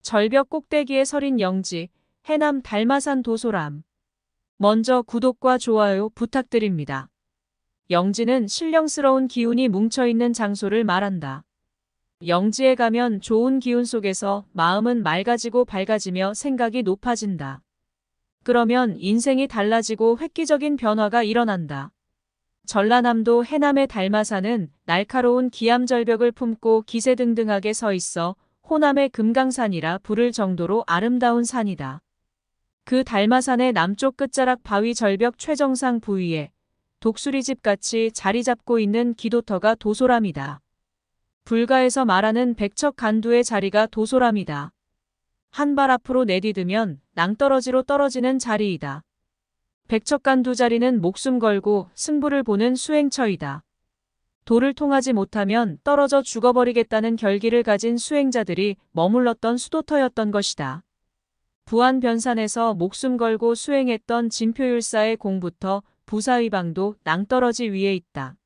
절벽 꼭대기에 서린 영지, 해남 달마산 도소람. 먼저 구독과 좋아요 부탁드립니다. 영지는 신령스러운 기운이 뭉쳐있는 장소를 말한다. 영지에 가면 좋은 기운 속에서 마음은 맑아지고 밝아지며 생각이 높아진다. 그러면 인생이 달라지고 획기적인 변화가 일어난다. 전라남도 해남의 달마산은 날카로운 기암절벽을 품고 기세등등하게 서 있어 호남의 금강산이라 부를 정도로 아름다운 산이다. 그 달마산의 남쪽 끝자락 바위 절벽 최정상 부위에 독수리집같이 자리 잡고 있는 기도터가 도소람이다. 불가에서 말하는 백척간두의 자리가 도소람이다. 한 발 앞으로 내디디면 낭떠러지로 떨어지는 자리이다. 백척간두 자리는 목숨 걸고 승부를 보는 수행처이다. 도를 통하지 못하면 떨어져 죽어버리겠다는 결기를 가진 수행자들이 머물렀던 수도터였던 것이다. 부안변산에서 목숨 걸고 수행했던 진표율사의 공부터 부사의방도 낭떠러지 위에 있다.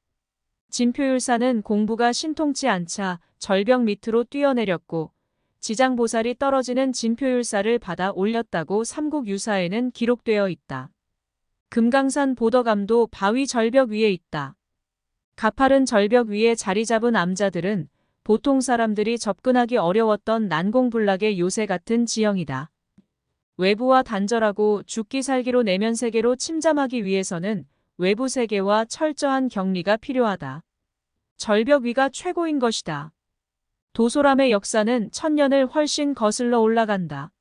진표율사는 공부가 신통치 않자 절벽 밑으로 뛰어내렸고 지장보살이 떨어지는 진표율사를 받아 올렸다고 삼국유사에는 기록되어 있다. 금강산 보더감도 바위 절벽 위에 있다. 가파른 절벽 위에 자리 잡은 암자들은 보통 사람들이 접근하기 어려웠던 난공불락의 요새 같은 지형이다. 외부와 단절하고 죽기 살기로 내면 세계로 침잠하기 위해서는 외부 세계와 철저한 격리가 필요하다. 절벽 위가 최고인 것이다. 도소람의 역사는 1000년을 훨씬 거슬러 올라간다.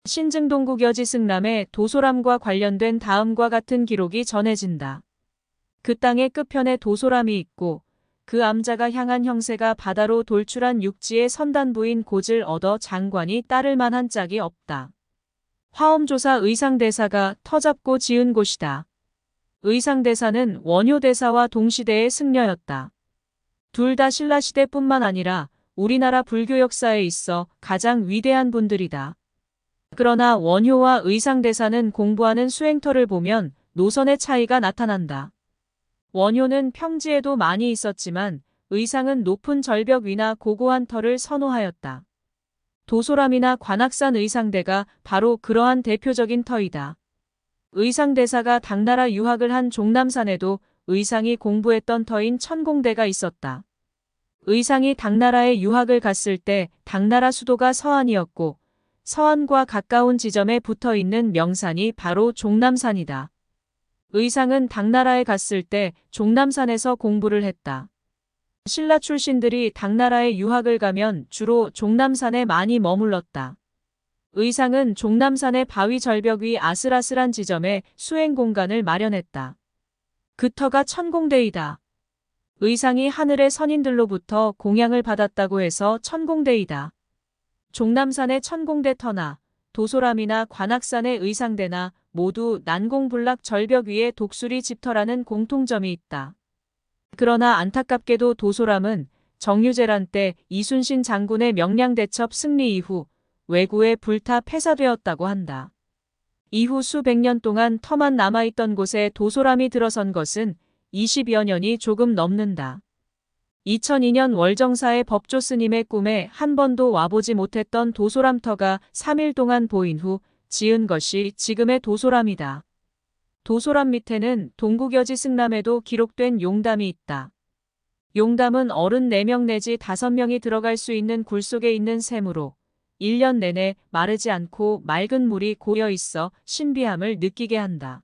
신증동국 여지승남의 도소람과 관련된 다음과 같은 기록이 전해진다. 그 땅의 끝편에 도소람이 있고 그 암자가 향한 형세가 바다로 돌출한 육지의 선단부인 고질 얻어 장관이 따를 만한 짝이 없다. 화엄조사 의상대사가 터잡고 지은 곳이다. 의상대사는 원효대사와 동시대의 승려였다. 둘 다 신라시대뿐만 아니라 우리나라 불교 역사에 있어 가장 위대한 분들이다. 그러나 원효와 의상대사는 공부하는 수행터를 보면 노선의 차이가 나타난다. 원효는 평지에도 많이 있었지만 의상은 높은 절벽 위나 고고한 터를 선호하였다. 도소람이나 관악산 의상대가 바로 그러한 대표적인 터이다. 의상대사가 당나라 유학을 한 종남산에도 의상이 공부했던 터인 천공대가 있었다. 의상이 당나라에 유학을 갔을 때 당나라 수도가 서안이었고 서안과 가까운 지점에 붙어있는 명산이 바로 종남산이다. 의상은 당나라에 갔을 때 종남산에서 공부를 했다. 신라 출신들이 당나라에 유학을 가면 주로 종남산에 많이 머물렀다. 의상은 종남산의 바위 절벽 위 아슬아슬한 지점에 수행 공간을 마련했다. 그 터가 천공대이다. 의상이 하늘의 선인들로부터 공양을 받았다고 해서 천공대이다. 종남산의 천공대 터나 도소람이나 관악산의 의상대나 모두 난공불락 절벽 위에 독수리 집터라는 공통점이 있다. 그러나 안타깝게도 도소람은 정유재란 때 이순신 장군의 명량대첩 승리 이후 왜구에 불타 폐사되었다고 한다. 이후 수백 년 동안 터만 남아있던 곳에 도소람이 들어선 것은 20여 년이 조금 넘는다. 2002년 월정사의 법조 스님의 꿈에 한 번도 와보지 못했던 도소람터가 3일 동안 보인 후 지은 것이 지금의 도소람이다. 도소람 밑에는 동국여지 승남에도 기록된 용담이 있다. 용담은 어른 4명 내지 5명이 들어갈 수 있는 굴 속에 있는 샘으로 1년 내내 마르지 않고 맑은 물이 고여 있어 신비함을 느끼게 한다.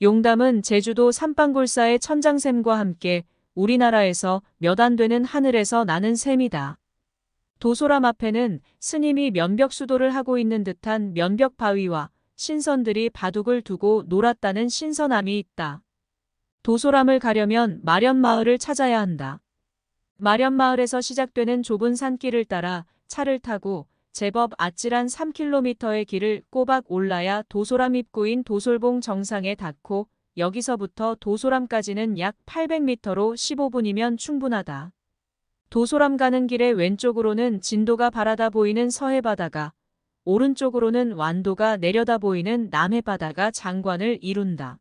용담은 제주도 삼방골사의 천장샘과 함께 우리나라에서 몇 안 되는 하늘에서 나는 샘이다. 도소람 앞에는 스님이 면벽수도를 하고 있는 듯한 면벽 바위와 신선들이 바둑을 두고 놀았다는 신선함이 있다. 도소람을 가려면 마련마을을 찾아야 한다. 마련마을에서 시작되는 좁은 산길을 따라 차를 타고 제법 아찔한 3km의 길을 꼬박 올라야 도소람 입구인 도솔봉 정상에 닿고 여기서부터 도소람까지는 약 800m로 15분이면 충분하다. 도소람 가는 길의 왼쪽으로는 진도가 바라다 보이는 서해바다가, 오른쪽으로는 완도가 내려다 보이는 남해바다가 장관을 이룬다.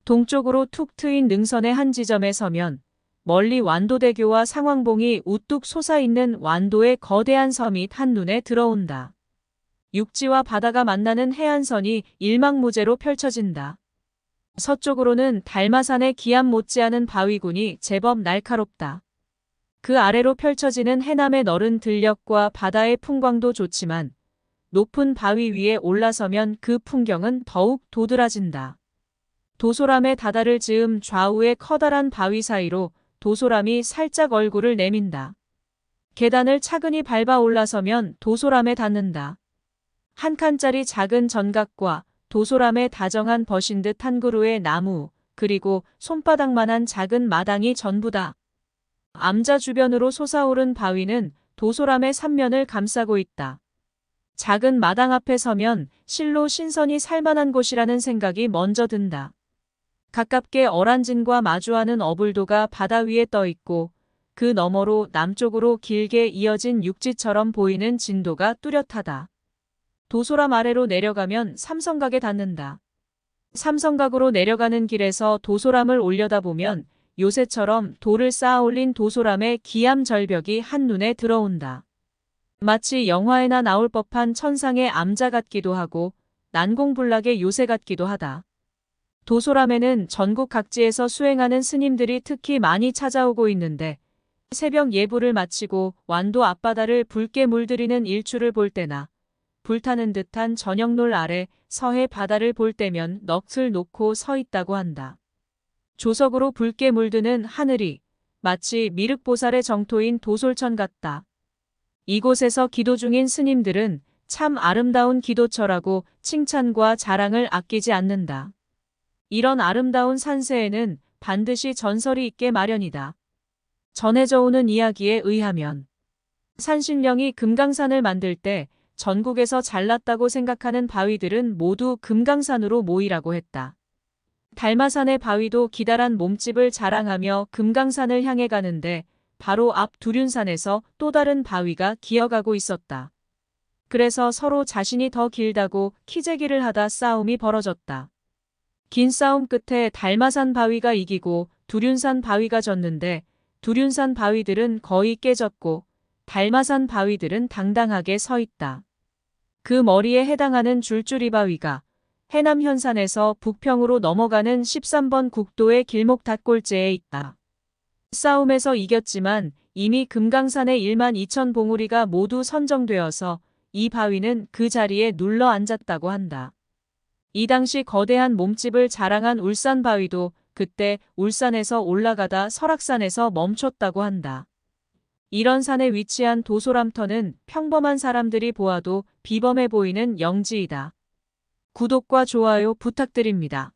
동쪽으로 툭 트인 능선의 한 지점에 서면 멀리 완도대교와 상황봉이 우뚝 솟아있는 완도의 거대한 섬이 한눈에 들어온다. 육지와 바다가 만나는 해안선이 일망무제로 펼쳐진다. 서쪽으로는 달마산의 기암 못지않은 바위군이 제법 날카롭다. 그 아래로 펼쳐지는 해남의 너른 들녘과 바다의 풍광도 좋지만 높은 바위 위에 올라서면 그 풍경은 더욱 도드라진다. 도소람의 다다를 즈음 좌우의 커다란 바위 사이로 도소람이 살짝 얼굴을 내민다. 계단을 차근히 밟아 올라서면 도소람에 닿는다. 한 칸짜리 작은 전각과 도소람에 다정한 버신 듯 한 그루의 나무, 그리고 손바닥만한 작은 마당이 전부다. 암자 주변으로 솟아오른 바위는 도소람의 삼면을 감싸고 있다. 작은 마당 앞에 서면 실로 신선이 살만한 곳이라는 생각이 먼저 든다. 가깝게 어란진과 마주하는 어불도가 바다 위에 떠 있고 그 너머로 남쪽으로 길게 이어진 육지처럼 보이는 진도가 뚜렷하다. 도소람 아래로 내려가면 삼성각에 닿는다. 삼성각으로 내려가는 길에서 도소람을 올려다보면 요새처럼 돌을 쌓아 올린 도소람의 기암 절벽이 한눈에 들어온다. 마치 영화에나 나올 법한 천상의 암자 같기도 하고 난공불락의 요새 같기도 하다. 도소람에는 전국 각지에서 수행하는 스님들이 특히 많이 찾아오고 있는데 새벽 예불을 마치고 완도 앞바다를 붉게 물들이는 일출을 볼 때나 불타는 듯한 저녁놀 아래 서해 바다를 볼 때면 넋을 놓고 서 있다고 한다. 조석으로 붉게 물드는 하늘이 마치 미륵보살의 정토인 도솔천 같다. 이곳에서 기도 중인 스님들은 참 아름다운 기도처라고 칭찬과 자랑을 아끼지 않는다. 이런 아름다운 산세에는 반드시 전설이 있게 마련이다. 전해져 오는 이야기에 의하면 산신령이 금강산을 만들 때 전국에서 잘났다고 생각하는 바위들은 모두 금강산으로 모이라고 했다. 달마산의 바위도 기다란 몸집을 자랑하며 금강산을 향해 가는데 바로 앞 두륜산에서 또 다른 바위가 기어가고 있었다. 그래서 서로 자신이 더 길다고 키재기를 하다 싸움이 벌어졌다. 긴 싸움 끝에 달마산 바위가 이기고 두륜산 바위가 졌는데 두륜산 바위들은 거의 깨졌고 달마산 바위들은 당당하게 서 있다. 그 머리에 해당하는 줄줄이 바위가 해남 현산에서 북평으로 넘어가는 13번 국도의 길목 닷골재에 있다. 싸움에서 이겼지만 이미 금강산의 1만 2천 봉우리가 모두 선정되어서 이 바위는 그 자리에 눌러 앉았다고 한다. 이 당시 거대한 몸집을 자랑한 울산 바위도 그때 울산에서 올라가다 설악산에서 멈췄다고 한다. 이런 산에 위치한 도소람터는 평범한 사람들이 보아도 비범해 보이는 영지이다. 구독과 좋아요 부탁드립니다.